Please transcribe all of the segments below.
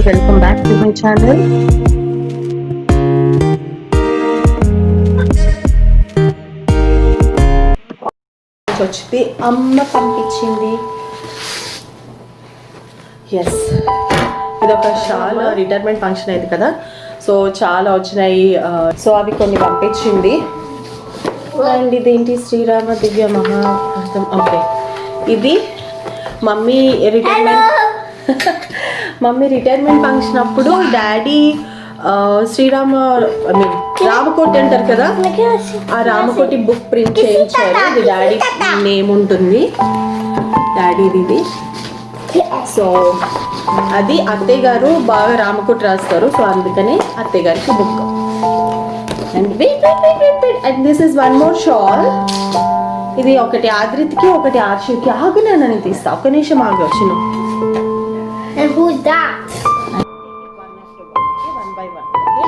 welcome back to my channel. వచ్చింది అమ్మ పంపించింది. ఎస్, ఇది ఒక షాల్ రిటైర్మెంట్ ఫంక్షన్ అయింది కదా, సో చాలా వచ్చినాయి. సో అవి కొన్ని పంపించింది. అండ్ ఇదేంటి శ్రీరామ దివ్య మహాభారతం. ఓకే, ఇది మమ్మీ రిటైర్మెంట్ ఫంక్షన్ అప్పుడు డాడీ రామకోటి అంటారు కదా, ఆ రామకోటి బుక్ ప్రింట్ చేయించారు. ఇది డాడీ నేమ్ ఉంటుంది, డాడీది ఇది. సో అది అత్తయ్య గారు బాగా రామకోటి రాస్తారు, సో అందుకని అత్తయ్య గారికి book. And this is one more shawl. ఇది ఒకటి ఆద్రితికి, ఒకటి ఆర్షికి. ఆగునానని తీస్తా, ఒక నిమిషం ఆగి వచ్చిన. And who's that? One by one. Okay?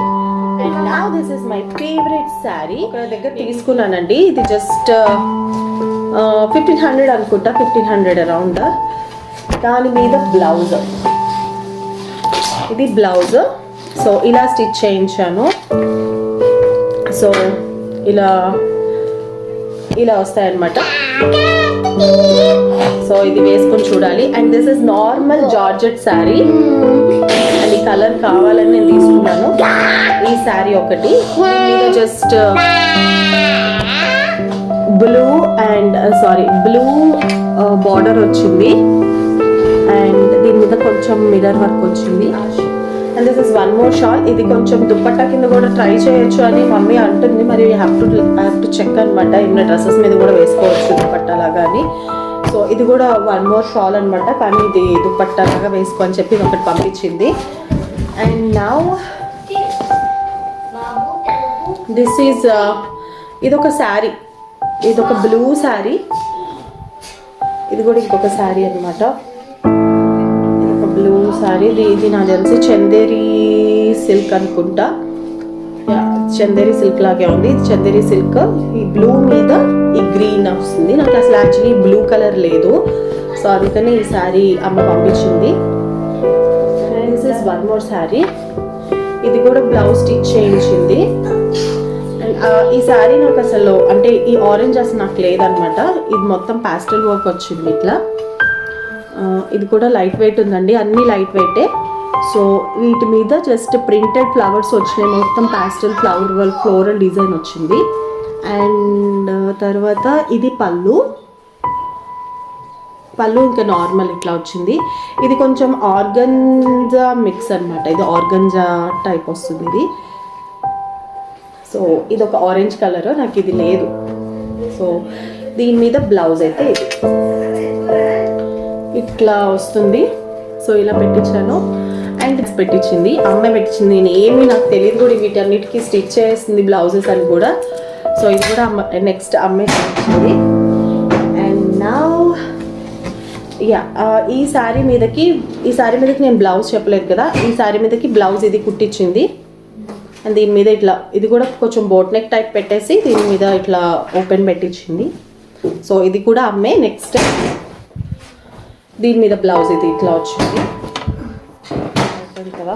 And now this is my favorite saree. ఇక్కడ దగ్గర తీసుకున్నానండి. ఇది జస్ట్ 1500 అనుకుంటా, 1500 అరౌండ్. దాని మీద బ్లౌజ్, ఇది బ్లౌజ్. సో ఇలా స్టిచ్ చేయించాను. సో ఇలా వస్తాయన్నమాట. సో ఇది వేసుకొని చూడాలి. And this is normal georgette sari. And ఈ కలర్ కావాలని నేను తీసుకున్నాను. ఈ శారీ ఒకటి మీద జస్ట్ బ్లూ బార్డర్ వచ్చింది. అండ్ దీని మీద కొంచెం మిర్రర్ వర్క్ వచ్చింది. And this is one more shawl. ఇది కొంచెం దుప్పట్టా కింద కూడా ట్రై చేయొచ్చు అని మమ్మీ అంటుంది. మరి హ్యావ్ టు చెక్ అనమాట. ఇన్న డ్రెస్సెస్ మీద కూడా వేసుకోవచ్చు దుప్పట్టా లాగా అని. సో ఇది కూడా వన్ మోర్ షాల్ అనమాట, కానీ ఇది దుప్పట్టా లాగా వేసుకో అని చెప్పి ఒకటి పంపించింది. అండ్ నౌ దిస్ ఈజ్ ఇదొక శారీ, ఇదొక బ్లూ శారీ. ఇది కూడా ఇంకొక శారీ అనమాట. బ్లూ శారీ. ఇది నాకు తెలిసి చందేరి సిల్క్ అనుకుంటా. చందేరి సిల్క్ లాగే ఉంది. ఇది చందేరి సిల్క్. ఈ బ్లూ మీద ఈ గ్రీన్ వస్తుంది. నాకు అసలు యాక్చువల్లీ బ్లూ కలర్ లేదు, సో అందుకని ఈ శారీ అమ్మ పంపించింది. This is one more sari. ఇది కూడా బ్లౌజ్ స్టిచ్ చేయించింది. అండ్ ఈ శారీ నాకు అసలు అంటే ఈ ఆరెంజ్ అసలు నాకు లేదనమాట. ఇది మొత్తం పాస్టల్ వర్క్ వచ్చింది ఇట్లా. ఇది కూడా లైట్ వెయిట్ ఉందండి, అన్నీ లైట్ వెయిటే. సో వీటి మీద జస్ట్ ప్రింటెడ్ ఫ్లవర్స్ వచ్చినాయి. మొత్తం పాస్టల్ ఫ్లోరల్ డిజైన్ వచ్చింది. అండ్ తర్వాత ఇది పళ్ళు ఇంకా నార్మల్ ఇట్లా వచ్చింది. ఇది కొంచెం ఆర్గంజా మిక్స్ అనమాట. ఇది ఆర్గంజా టైప్ వస్తుంది ఇది. సో ఇది ఒక ఆరెంజ్ కలర్, నాకు ఇది లేదు. సో దీని మీద బ్లౌజ్ అయితే ఇది ఇట్లా వస్తుంది. సో ఇలా పెట్టించాను. అండ్ పెట్టించింది అమ్మాయి పెట్టించింది. నేను నాకు తెలియదు కూడా వీటన్నిటికీ స్టిచ్ చేస్తుంది బ్లౌజెస్ అని కూడా. సో ఇది కూడా నెక్స్ట్ అమ్మాయి పెట్టించింది. అండ్ నౌ ఈ శారీ మీదకి నేను బ్లౌజ్ చెప్పలేదు కదా, ఈ శారీ మీదకి బ్లౌజ్ ఇది కుట్టించింది. అండ్ దీని మీద ఇట్లా ఇది కూడా కొంచెం బోట్ నెక్ టైప్ పెట్టేసి దీని మీద ఇట్లా ఓపెన్ పెట్టించింది. సో ఇది కూడా అమ్మే. నెక్స్ట్ దీని మీద బ్లౌజ్ ఇది ఇట్లా వచ్చింది కదా.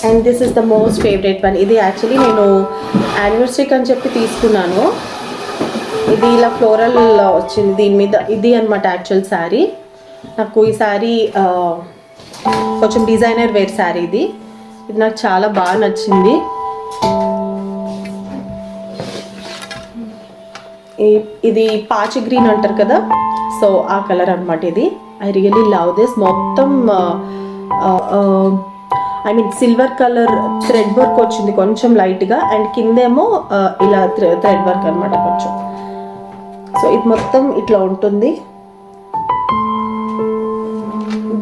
And this is the most favourite one. ఇది యాక్చువల్లీ నేను యానివర్సరీకి అని చెప్పి తీసుకున్నాను. ఇది ఇలా ఫ్లోరల్ వచ్చింది దీని మీద. ఇది అనమాట యాక్చువల్ శారీ. నాకు ఈ శారీ కొంచెం డిజైనర్ వేర్ శారీ. ఇది నాకు చాలా బాగా నచ్చింది. ఇది పాచి గ్రీన్ అంటారు కదా, సో ఆ కలర్ అనమాట ఇది. I really love this. మొత్తం సిల్వర్ కలర్ థ్రెడ్ వర్క్ వచ్చింది కొంచెం లైట్గా. అండ్ కిందేమో ఇలా థ్రెడ్ వర్క్ అనమాట కొంచెం. సో ఇది మొత్తం ఇట్లా ఉంటుంది.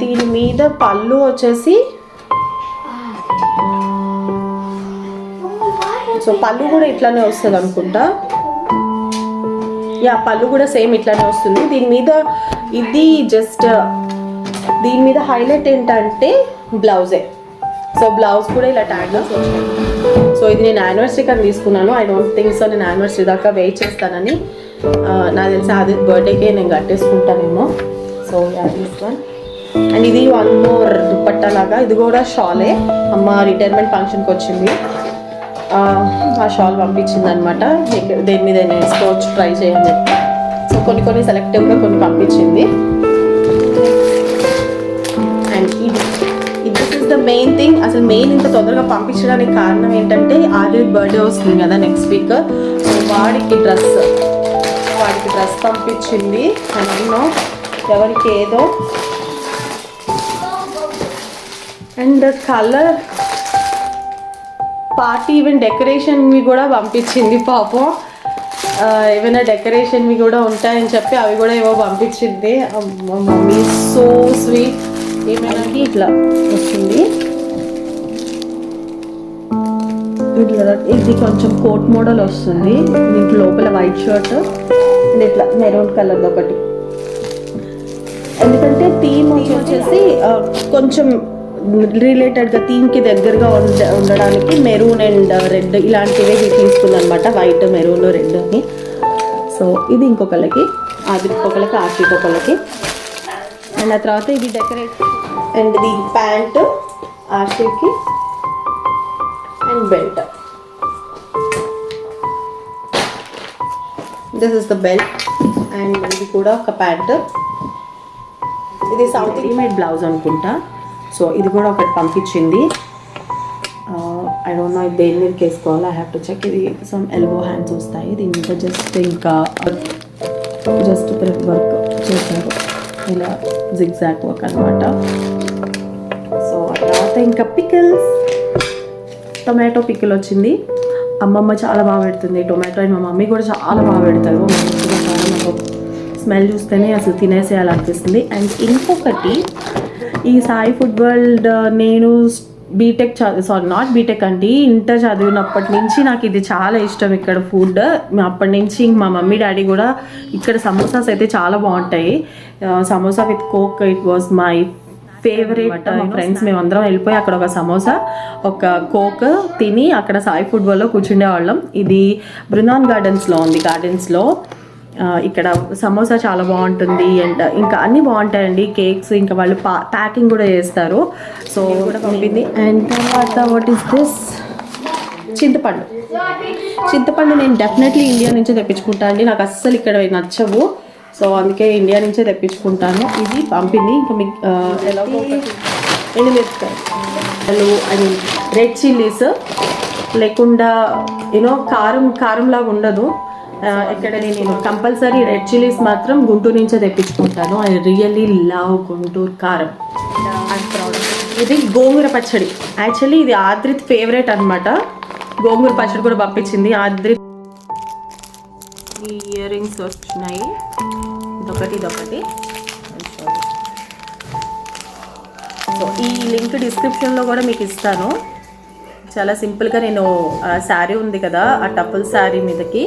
దీని మీద పళ్ళు వచ్చేసి, సో పళ్ళు కూడా ఇట్లానే వస్తుంది అనుకుంటా. పళ్ళు కూడా సేమ్ ఇట్లానే వస్తుంది. దీని మీద ఇది జస్ట్ దీని మీద హైలైట్ ఏంటంటే బ్లౌజే. సో బ్లౌజ్ కూడా ఇలా ట్యాగ్స్ వచ్చాయి. సో ఇది నేను యానివర్సరీకి అని తీసుకున్నాను. ఐ డోంట్ థింక్ సో నేను యానివర్సరీ దాకా వెయిట్ చేస్తానని. నాకు తెలిసి అది బర్త్డేకే నేను కట్టేసుకుంటానేమో. So yeah this one. And ఇది వన్ మోర్ దుపట్టా లాగా, ఇది కూడా షాలే. అమ్మ రిటైర్మెంట్ ఫంక్షన్కి వచ్చింది, ఆ షాల్ పంపించింది అనమాట. దేని మీద వేసుకోవచ్చు, ట్రై చేయని చెప్పి. సో కొన్ని సెలెక్టివ్గా కొన్ని పంపించింది. And this is the main thing. అసలు మెయిన్ ఇంత తొందరగా పంపించడానికి కారణం ఏంటంటే ఆదిల్ బర్త్డే వస్తుంది కదా నెక్స్ట్ వీక్. సో వాడికి డ్రెస్ పంపించింది. నేను ఎవరికి ఏదో. అండ్ కలర్ పార్టీ ఈవెంట్ డెకరేషన్వి కూడా పంపించింది పాపం. ఏమైనా డెకరేషన్వి కూడా ఉంటాయని చెప్పి అవి కూడా ఏవో పంపించింది. Mummy so sweet. ఏమైనా ఇట్లా వస్తుంది, ఇట్లా ఇది కొంచెం కోట్ మోడల్ వస్తుంది. దీంట్లో లోపల వైట్ షర్ట్ అండ్ ఇట్లా మెరూన్ కలర్ ఒకటి. ఎందుకంటే థీమ్ వచ్చేసి కొంచెం రిలేటెడ్గా థీమ్కి దగ్గరగా ఉండడానికి మెరూన్ అండ్ రెడ్ ఇలాంటివే తీసుకుంది అనమాట. వైట్, మెరూన్, రెడ్ అని. సో ఇది ఇంకొకళ్ళకి, ఇంకొకళ్ళకి, ఇంకొకళ్ళకి. అండ్ ఆ తర్వాత ఇది డెకరేట్. అండ్ ఇది ప్యాంట్ ఆర్షికి and belt. This is the belt. And ఇది కూడా ఒక ప్యాంట్. ఇది సౌత్ రెడీమేడ్ బ్లౌజ్ అనుకుంటా. సో ఇది కూడా ఒకటి పంపించింది. ఐ డోంట్ నో దేని మీదకి వేసుకోవాలి, ఐ హ్యావ్ టు చెక్. ఇది సమ్ ఎల్బో హ్యాండ్స్ వస్తాయి. దీని మీద జస్ట్ థ్రెడ్ వర్క్ చేశారు, ఇలా జిగ్జాగ్ వర్క్ అనమాట. సో ఆ తర్వాత ఇంకా పికిల్స్, టొమాటో పికిల్ వచ్చింది. అమ్మమ్మ చాలా బాగా పెడుతుంది టొమాటో, అండ్ మా మమ్మీ కూడా చాలా బాగా పెడతారు. మంచిగా నాకు స్మెల్ చూస్తేనే అసలు తినేసేయాలనిపిస్తుంది. అండ్ ఇంకొకటి, ఈ సాయి ఫుడ్ వరల్డ్ నేను బీటెక్ నాట్ బీటెక్ అండి, ఇంటర్ చదివినప్పటి నుంచి నాకు ఇది చాలా ఇష్టం. ఇక్కడ ఫుడ్ అప్పటి నుంచి మా మమ్మీ డాడీ కూడా ఇక్కడ సమోసాస్ అయితే చాలా బాగుంటాయి. Samosa with coke, it was my favourite. మా ఫ్రెండ్స్ మేమందరం వెళ్ళిపోయి అక్కడ ఒక సమోసా, ఒక కోక్ తిని అక్కడ సాయి ఫుడ్ వరల్డ్లో కూర్చుండే వాళ్ళం. ఇది బృందావన్ గార్డెన్స్లో ఉంది. గార్డెన్స్లో ఇక్కడ సమోసా చాలా బాగుంటుంది. అండ్ ఇంకా అన్నీ బాగుంటాయండి, కేక్స్, ఇంకా వాళ్ళు ప్యాకింగ్ కూడా చేస్తారు. సో కూడా పంపింది. అండ్ తర్వాత వాట్ ఈస్ దిస్, చింతపండు నేను డెఫినెట్లీ ఇండియా నుంచే తెప్పించుకుంటాను అండి. నాకు అస్సలు ఇక్కడ నచ్చవు, సో అందుకే ఇండియా నుంచే తెప్పించుకుంటాను. ఇది పంపింది. ఇంకా మీకు ఎలాగో ఎండుమిరపకాయలు, ఐ మీన్ రెడ్ చిల్లీస్ లేకుండా కారంలాగా ఉండదు. ఇక్కడ నేను కంపల్సరీ రెడ్ చిల్లీస్ మాత్రం గుంటూరు నుంచే తెప్పించుకుంటాను. ఐ రియల్లీ లవ్ గుంటూరు కారం. ఇది గోంగూర పచ్చడి. యాక్చువల్లీ ఇది ఆద్రిత్ ఫేవరెట్ అనమాట. గోంగూర పచ్చడి కూడా పంపించింది ఆద్రిత్. ఈ ఇయర్ రింగ్స్ వచ్చినాయి, ఇదొకటి. సో ఈ లింక్ డిస్క్రిప్షన్లో కూడా మీకు ఇస్తాను. చాలా సింపుల్గా నేను శారీ ఉంది కదా, ఆ టపుల్ శారీ మీదకి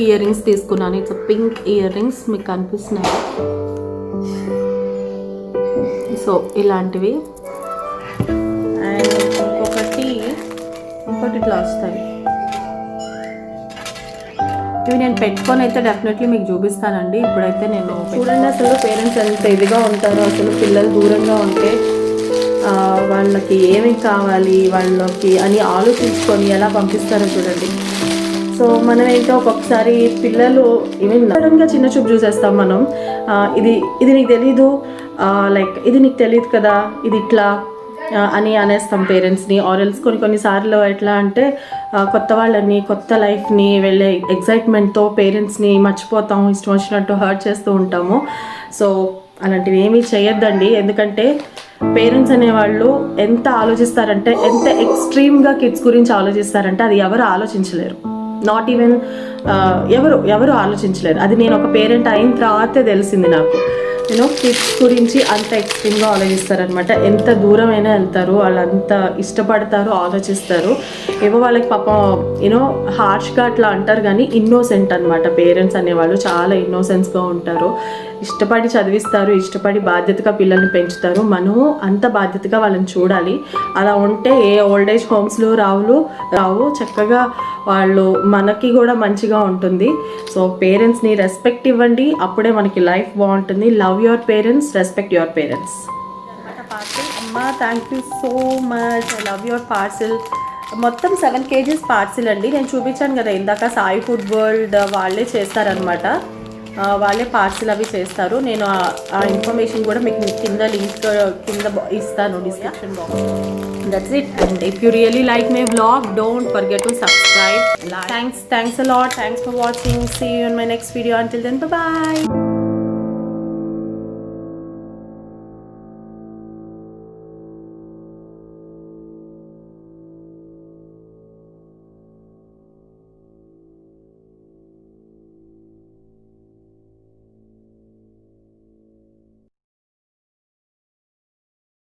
ఇయర్ రింగ్స్ తీసుకున్నాను. ఇట్స్ పింక్ ఇయర్ రింగ్స్, మీకు కనిపిస్తున్నాయి. సో ఇలాంటివి. అండ్ ఇంకొకటి ఇట్లా వస్తాయి. ఇవి నేను పెట్టుకొని అయితే డెఫినెట్లీ మీకు చూపిస్తానండి. ఇప్పుడైతే నేను చూడండి అసలు పేరెంట్స్ ఎంత ఇదిగా ఉంటారో. అసలు పిల్లలు దూరంగా ఉంటే వాళ్ళకి ఏమి కావాలి వాళ్ళకి అని ఆలోచించుకొని ఎలా పంపిస్తారో చూడండి. సో మనం ఏంటో ఒక్కొక్కసారి పిల్లలు ఈవెన్ సడన్గా చిన్న చూపు చూసేస్తాం మనం. ఇది నీకు తెలీదు, లైక్ ఇది నీకు తెలియదు కదా, ఇది ఇట్లా అని అనేస్తాం పేరెంట్స్ని. ఆర్ఎల్స్ కొన్నిసార్లు ఎట్లా అంటే కొత్త వాళ్ళని, కొత్త లైఫ్ని వెళ్ళే ఎగ్జైట్మెంట్తో పేరెంట్స్ని మర్చిపోతాం, ఇష్టం వచ్చినట్టు హర్ట్ చేస్తూ ఉంటాము. సో అలాంటివి ఏమీ చేయొద్దండి. ఎందుకంటే పేరెంట్స్ అనేవాళ్ళు ఎంత ఆలోచిస్తారంటే, ఎంత ఎక్స్ట్రీమ్గా కిడ్స్ గురించి ఆలోచిస్తారంటే అది ఎవరు ఆలోచించలేరు. నాట్ ఈవెన్ ఎవరు ఆలోచించలేరు. అది నేను ఒక పేరెంట్ అయిన తర్వాతే తెలిసింది నాకు. కిడ్స్ గురించి అంత ఎక్స్ట్రీమ్గా ఆలోచిస్తారనమాట. ఎంత దూరమైనా వెళ్తారు, వాళ్ళు అంత ఇష్టపడతారు, ఆలోచిస్తారు. ఏవో వాళ్ళకి పాపం హార్ష్గా అట్లా అంటారు కానీ ఇన్నోసెంట్ అనమాట. పేరెంట్స్ అనేవాళ్ళు చాలా ఇన్నోసెన్స్గా ఉంటారు. ఇష్టపడి చదివిస్తారు, ఇష్టపడి బాధ్యతగా పిల్లల్ని పెంచుతారు. మనము అంత బాధ్యతగా వాళ్ళని చూడాలి. అలా ఉంటే ఏ ఓల్డ్ ఏజ్ హోమ్స్లో రావు చక్కగా వాళ్ళు మనకి కూడా మంచిగా ఉంటుంది. సో పేరెంట్స్ని రెస్పెక్ట్ ఇవ్వండి, అప్పుడే మనకి లైఫ్ బాగుంటుంది. Love your parents, respect your parents. Parcel అమ్మా, thank you so much, I love your parcel. మొత్తం 7 kgs పార్సిల్ అండి. నేను చూపించాను కదా ఇందాక, సాయి ఫుడ్ వరల్డ్ వాళ్ళే చేస్తారనమాట. వాళ్ళే పార్సిల్ అవి చేస్తారు. నేను ఆ ఇన్ఫర్మేషన్ కూడా మీకు కింద లింక్ కింద ఇస్తాను description box. That's it. And if you really like my vlog, don't forget to subscribe. Thanks a lot. Thanks for watching. See you in my next video. Until then, bye bye.